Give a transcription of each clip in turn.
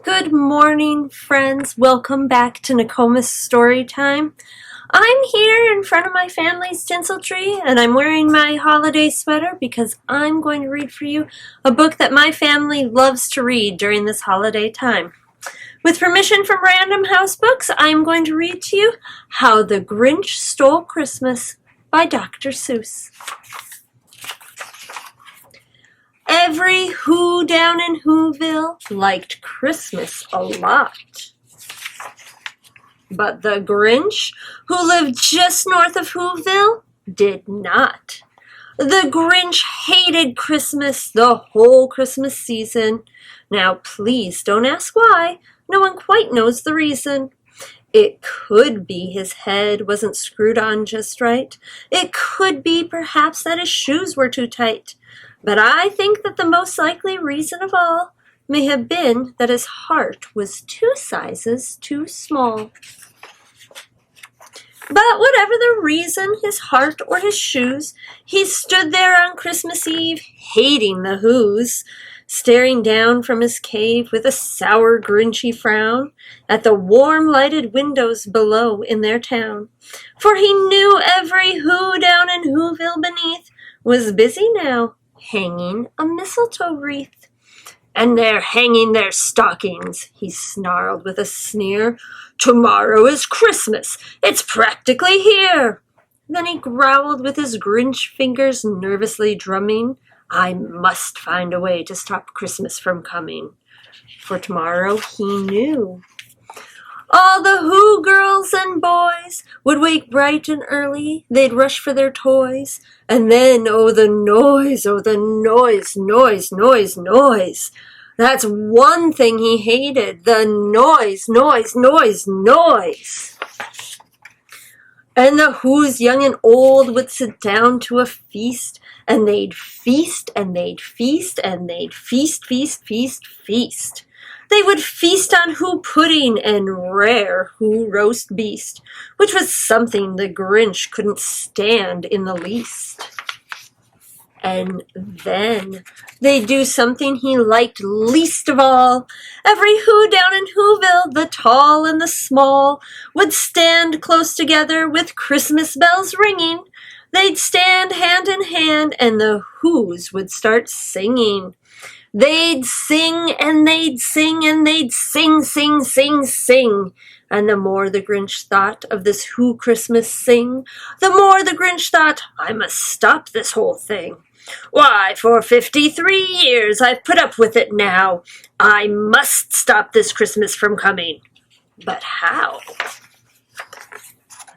Good morning, friends. Welcome back to Nokomis Story Time. I'm here in front of my family's tinsel tree, and I'm wearing my holiday sweater because I'm going to read for you a book that my family loves to read during this holiday time. With permission from Random House Books, I'm going to read to you How the Grinch Stole Christmas by Dr. Seuss. Every Who down in Whoville liked Christmas a lot. But the Grinch, who lived just north of Whoville, did not. The Grinch hated Christmas the whole Christmas season. Now please don't ask why. No one quite knows the reason. It could be his head wasn't screwed on just right. It could be perhaps that his shoes were too tight. But I think that the most likely reason of all may have been that his heart was 2 sizes too small. But whatever the reason, his heart or his shoes, he stood there on Christmas Eve, hating the Whos, staring down from his cave with a sour, grinchy frown at the warm lighted windows below in their town. For he knew every Who down in Whoville beneath was busy now, hanging a mistletoe wreath. And they're hanging their stockings, he snarled with a sneer. Tomorrow is Christmas. It's practically here. Then he growled with his Grinch fingers nervously drumming. I must find a way to stop Christmas from coming. For tomorrow he knew. All the Who girls and boys would wake bright and early. They'd rush for their toys. And then, oh, the noise, noise. That's one thing he hated, the noise. And the Whos, young and old, would sit down to a feast, and they'd feast, and they'd feast, and they'd feast. They would feast on Who pudding and rare Who roast beast, which was something the Grinch couldn't stand in the least. And then they'd do something he liked least of all. Every Who down in Whoville, the tall and the small, would stand close together with Christmas bells ringing. They'd stand hand in hand, and the Whos would start singing. They'd sing, and they'd sing, and they'd sing. And the more the Grinch thought of this Who Christmas sing, the more the Grinch thought, I must stop this whole thing. Why, for 53 years I've put up with it now. I must stop this Christmas from coming. But how?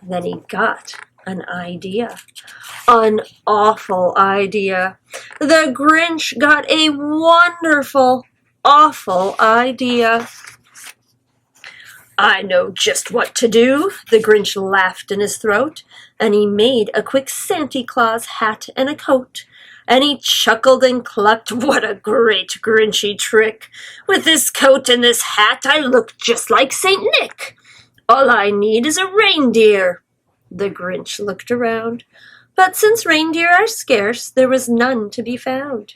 Then he got an idea. An awful idea. The Grinch got a wonderful, awful idea. I know just what to do, the Grinch laughed in his throat, and he made a quick Santa Claus hat and a coat. And he chuckled and clucked, what a great Grinchy trick. With this coat and this hat, I look just like Saint Nick. All I need is a reindeer. The Grinch looked around, but since reindeer are scarce, there was none to be found.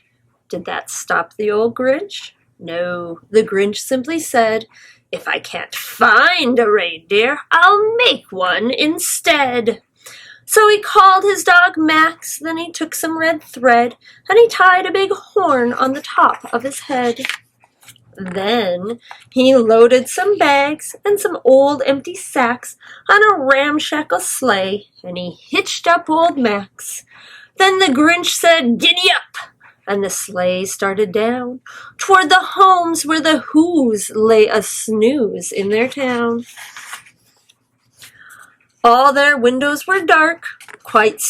Did that stop the old Grinch? No, the Grinch simply said, if I can't find a reindeer, I'll make one instead. So he called his dog Max, then he took some red thread, and he tied a big horn on the top of his head. Then he loaded some bags and some old empty sacks on a ramshackle sleigh, and he hitched up old Max. Then the Grinch said, giddy up! And the sleigh started down toward the homes where the Whos lay a snooze in their town. All their windows were dark, quiet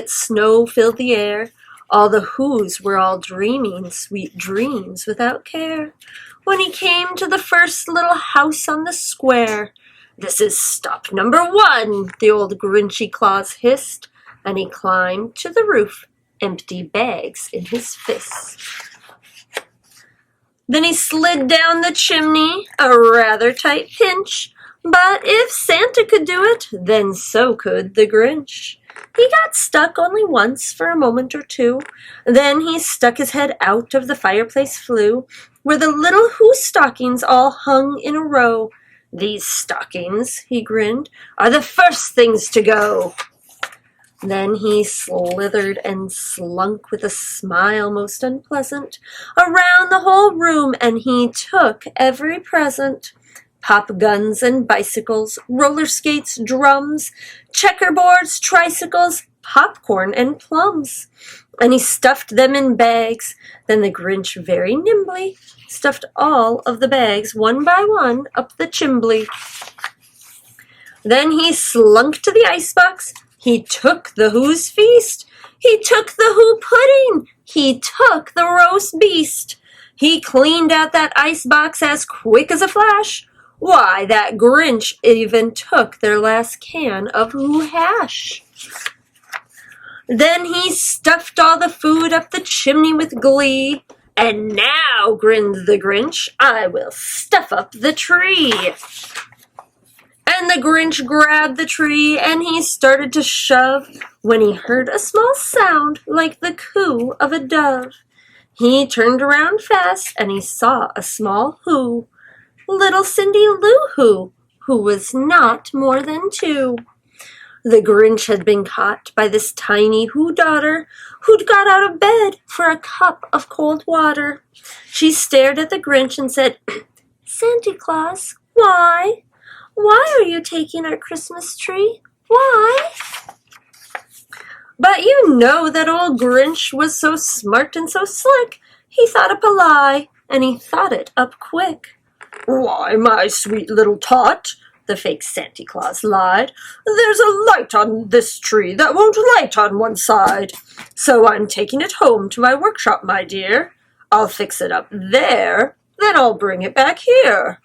snow filled the air. All the Whos were all dreaming sweet dreams without care. When he came to the first little house on the square, this is stop number 1, the old Grinchy Claus hissed, and he climbed to the roof, empty bags in his fists. Then he slid down the chimney, a rather tight pinch, but if Santa could do it, then so could the Grinch. He got stuck only once for a moment or two. Then he stuck his head out of the fireplace flue. where the little Who stockings all hung in a row. "These stockings," he grinned, "are the first things to go." Then he slithered and slunk with a smile most unpleasant around the whole room, and he took every present. Pop guns and bicycles, roller skates, drums, checkerboards, tricycles, popcorn and plums. And he stuffed them in bags. Then the Grinch very nimbly stuffed all of the bags one by one up the chimbley. Then he slunk to the icebox. He took the Who's feast. He took the Who pudding. He took the roast beast. He cleaned out that icebox as quick as a flash. Why, that Grinch even took their last can of Who hash. Then he stuffed all the food up the chimney with glee. "And now," grinned the Grinch, "I will stuff up the tree." And the Grinch grabbed the tree and he started to shove when he heard a small sound like the coo of a dove. He turned around fast and he saw a small Who, little Cindy Lou who was not more than 2. The Grinch had been caught by this tiny Who daughter who'd got out of bed for a cup of cold water. She stared at the Grinch and said, "Santa Claus, why? Why are you taking our Christmas tree? Why?" But you know that old Grinch was so smart and so slick, he thought up a lie, and he thought it up quick. "Why, my sweet little tot," the fake Santa Claus lied, "there's a light on this tree that won't light on one side. So I'm taking it home to my workshop, my dear. I'll fix it up there, then I'll bring it back here."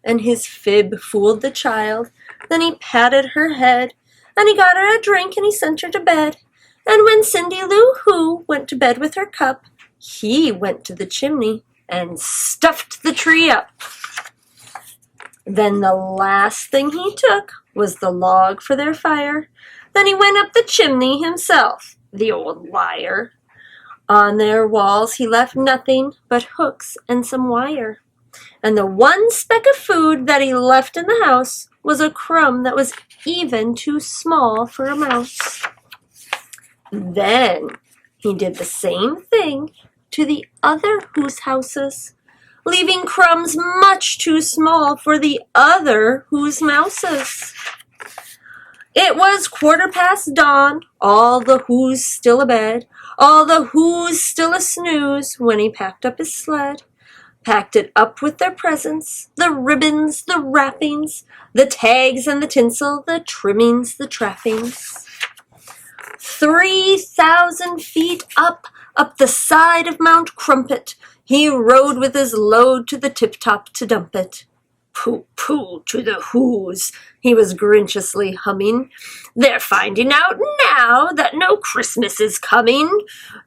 And his fib fooled the child. Then he patted her head, and he got her a drink, and he sent her to bed. And when Cindy Lou Who went to bed with her cup, he went to the chimney and stuffed the tree up. Then the last thing he took was the log for their fire. Then he went up the chimney himself, the old liar. On their walls he left nothing but hooks and some wire. And the one speck of food that he left in the house was a crumb that was even too small for a mouse. Then he did the same thing to the other Who's houses, leaving crumbs much too small for the other Who's mouses. It was 1/4 dawn, all the Who's still abed, all the Who's still a snooze, when he packed up his sled. Packed it up with their presents, the ribbons, the wrappings, the tags and the tinsel, the trimmings, the trappings. 3,000 feet up the side of Mount Crumpet, he rode with his load to the tip-top to dump it. "Pooh, pooh, to the Who's," he was grinchiously humming. "They're finding out now that no Christmas is coming.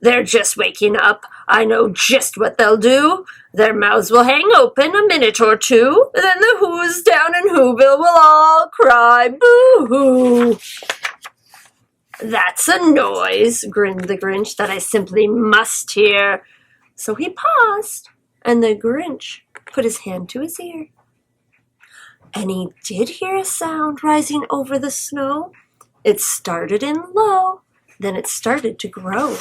They're just waking up. I know just what they'll do. Their mouths will hang open a minute or two. Then the Who's down in Whoville will all cry boo-hoo." "That's a noise," grinned the Grinch, "that I simply must hear." So he paused, and the Grinch put his hand to his ear. And he did hear a sound rising over the snow. It started in low, then it started to grow.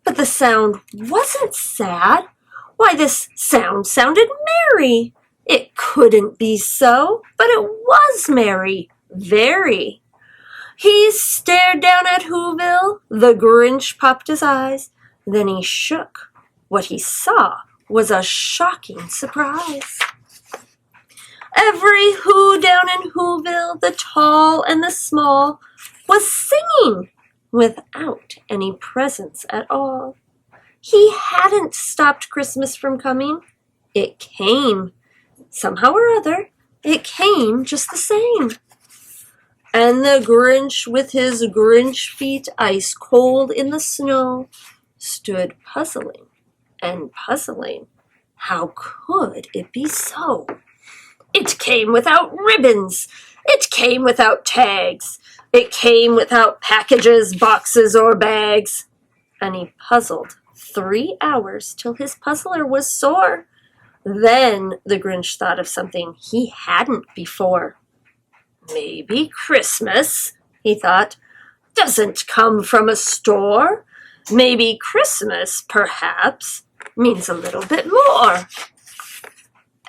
But the sound wasn't sad. Why, this sound sounded merry. It couldn't be so, but it was merry, very. He stared down at Whoville. The Grinch popped his eyes. Then he shook. What he saw was a shocking surprise. Every Who down in Whoville, the tall and the small, was singing without any presents at all. He hadn't stopped Christmas from coming. It came. Somehow or other, it came just the same. And the Grinch, with his Grinch feet ice cold in the snow, stood puzzling and puzzling. How could it be so? It came without ribbons. It came without tags. It came without packages, boxes, or bags. And he puzzled 3 hours till his puzzler was sore. Then the Grinch thought of something he hadn't before. Maybe Christmas, he thought, doesn't come from a store. Maybe Christmas, perhaps, means a little bit more.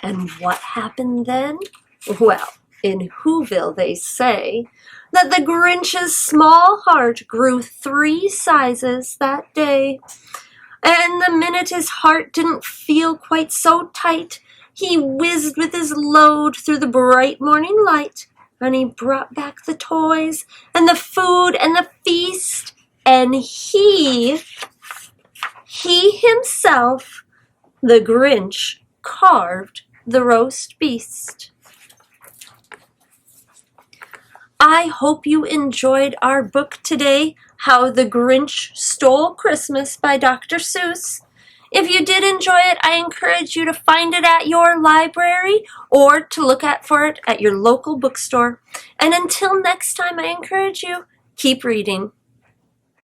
And what happened then? Well, in Whoville they say that the Grinch's small heart grew 3 sizes that day. And the minute his heart didn't feel quite so tight, he whizzed with his load through the bright morning light, and he brought back the toys and the food and the feast, and he himself, the Grinch, carved the roast beast. I hope you enjoyed our book today, How the Grinch Stole Christmas by Dr. Seuss. If you did enjoy it, I encourage you to find it at your library or to look for it at your local bookstore. And until next time, I encourage you, keep reading.